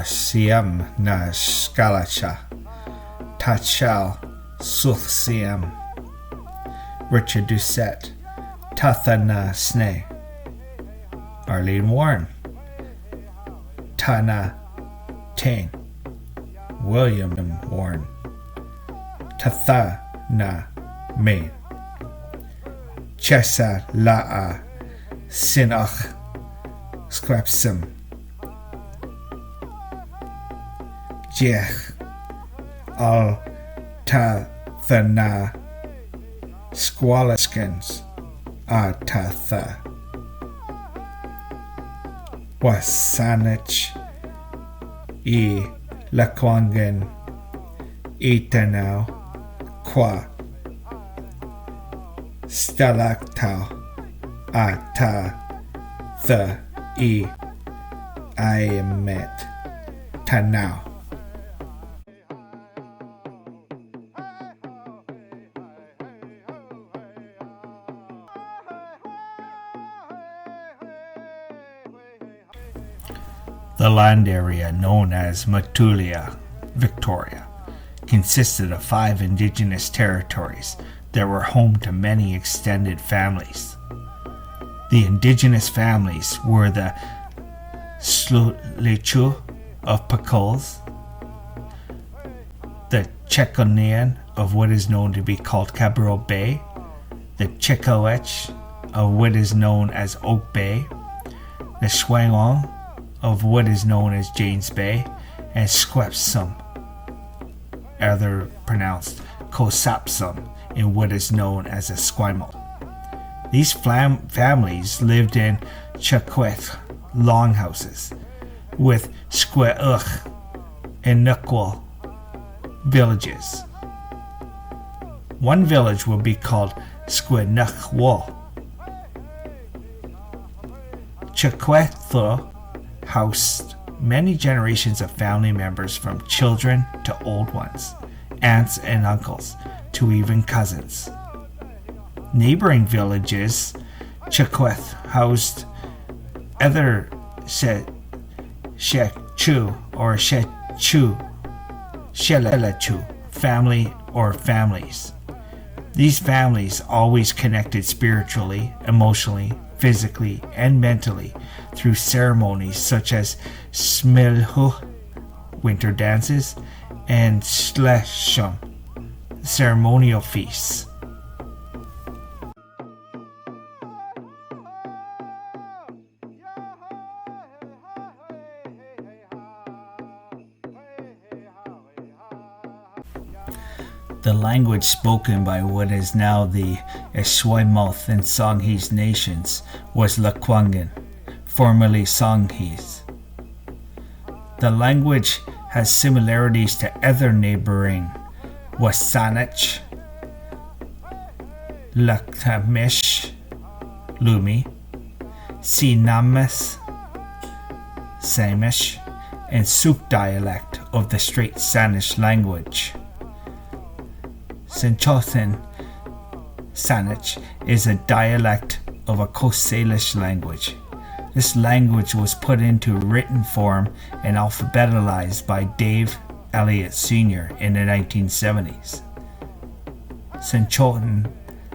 Siem na Skalacha, Tachal Suth Siem, Richard Doucette, Tatha na Sne, Arlene Warren, Tana Tain, William Warren, Tatha na Main, Chesa La'a Sinach Squepsim, Jech Al Tathana Squalaskins A Tatha Wasanich E Lakwangan Etanau Qua Stalaktau Ata The E Iamet Tanau. The land area known as Matulia, Victoria, consisted of 5 indigenous territories that were home to many extended families. The indigenous families were the Slulechu of Pakols, the Chekonean of what is known to be called Cabral Bay, the Chekowech of what is known as Oak Bay, the Swangong of what is known as James Bay, and Squepsum, either pronounced Kosapsum, in what is known as Esquimalt. These families lived in Chakweth longhouses with Squeuch and Nukwal villages. One village will be called Squenuchwal. Chakwetho housed many generations of family members, from children to old ones, aunts and uncles, to even cousins. Neighboring villages, Chakweth housed other Shechu or Shelechu family or families. These families always connected spiritually, emotionally, physically, and mentally through ceremonies such as Smilhu, winter dances, and Sleshum, ceremonial feasts. The language spoken by what is now the Esquimalt and Songhees nations was Lekwungen, formerly Songhees. The language has similarities to other neighboring Wasanich, Laktamish, Lumi, Sinamis, Samish, and Suk dialect of the Strait Sanish language. Sinchothin Saanich is a dialect of a Coast Salish language. This language was put into written form and alphabetized by Dave Eliot Sr. in the 1970s. Sinchothin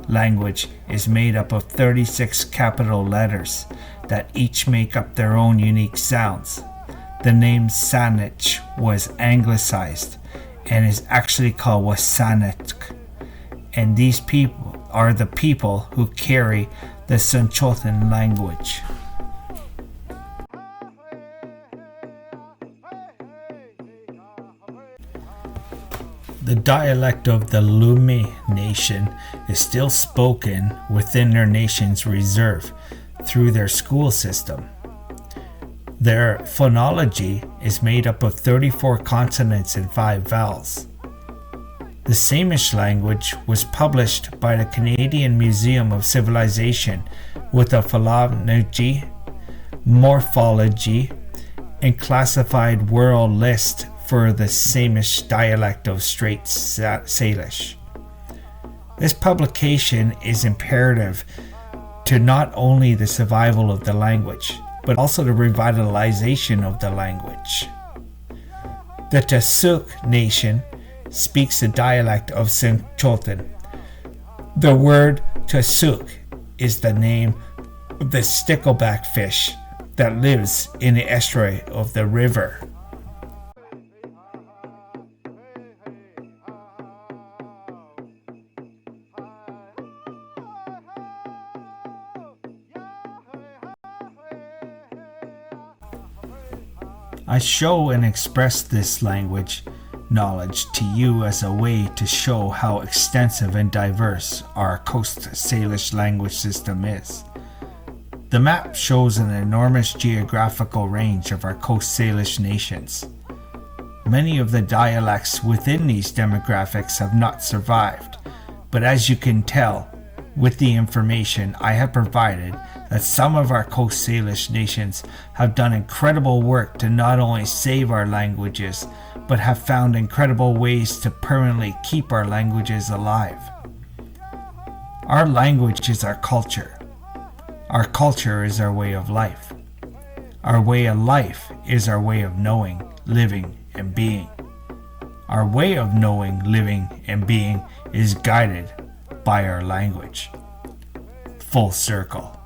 language is made up of 36 capital letters that each make up their own unique sounds. The name Saanich was anglicized and is actually called Wasanich, and these people are the people who carry the Sinchothin language. The dialect of the Lumi Nation is still spoken within their nation's reserve through their school system. Their phonology is made up of 34 consonants and 5 vowels. The Samish language was published by the Canadian Museum of Civilization with a phylogeny, morphology, and classified world list for the Samish dialect of Strait Salish. This publication is imperative to not only the survival of the language, but also the revitalization of the language. The Tausug Nation speaks a dialect of Sinchotun. The word Tausug is the name of the stickleback fish that lives in the estuary of the river. I show and express this language knowledge to you as a way to show how extensive and diverse our Coast Salish language system is. The map shows an enormous geographical range of our Coast Salish nations. Many of the dialects within these demographics have not survived, but as you can tell with the information I have provided, that some of our Coast Salish nations have done incredible work to not only save our languages, but have found incredible ways to permanently keep our languages alive. Our language is our culture. Our culture is our way of life. Our way of life is our way of knowing, living, and being. Our way of knowing, living, and being is guided by our language. Full circle.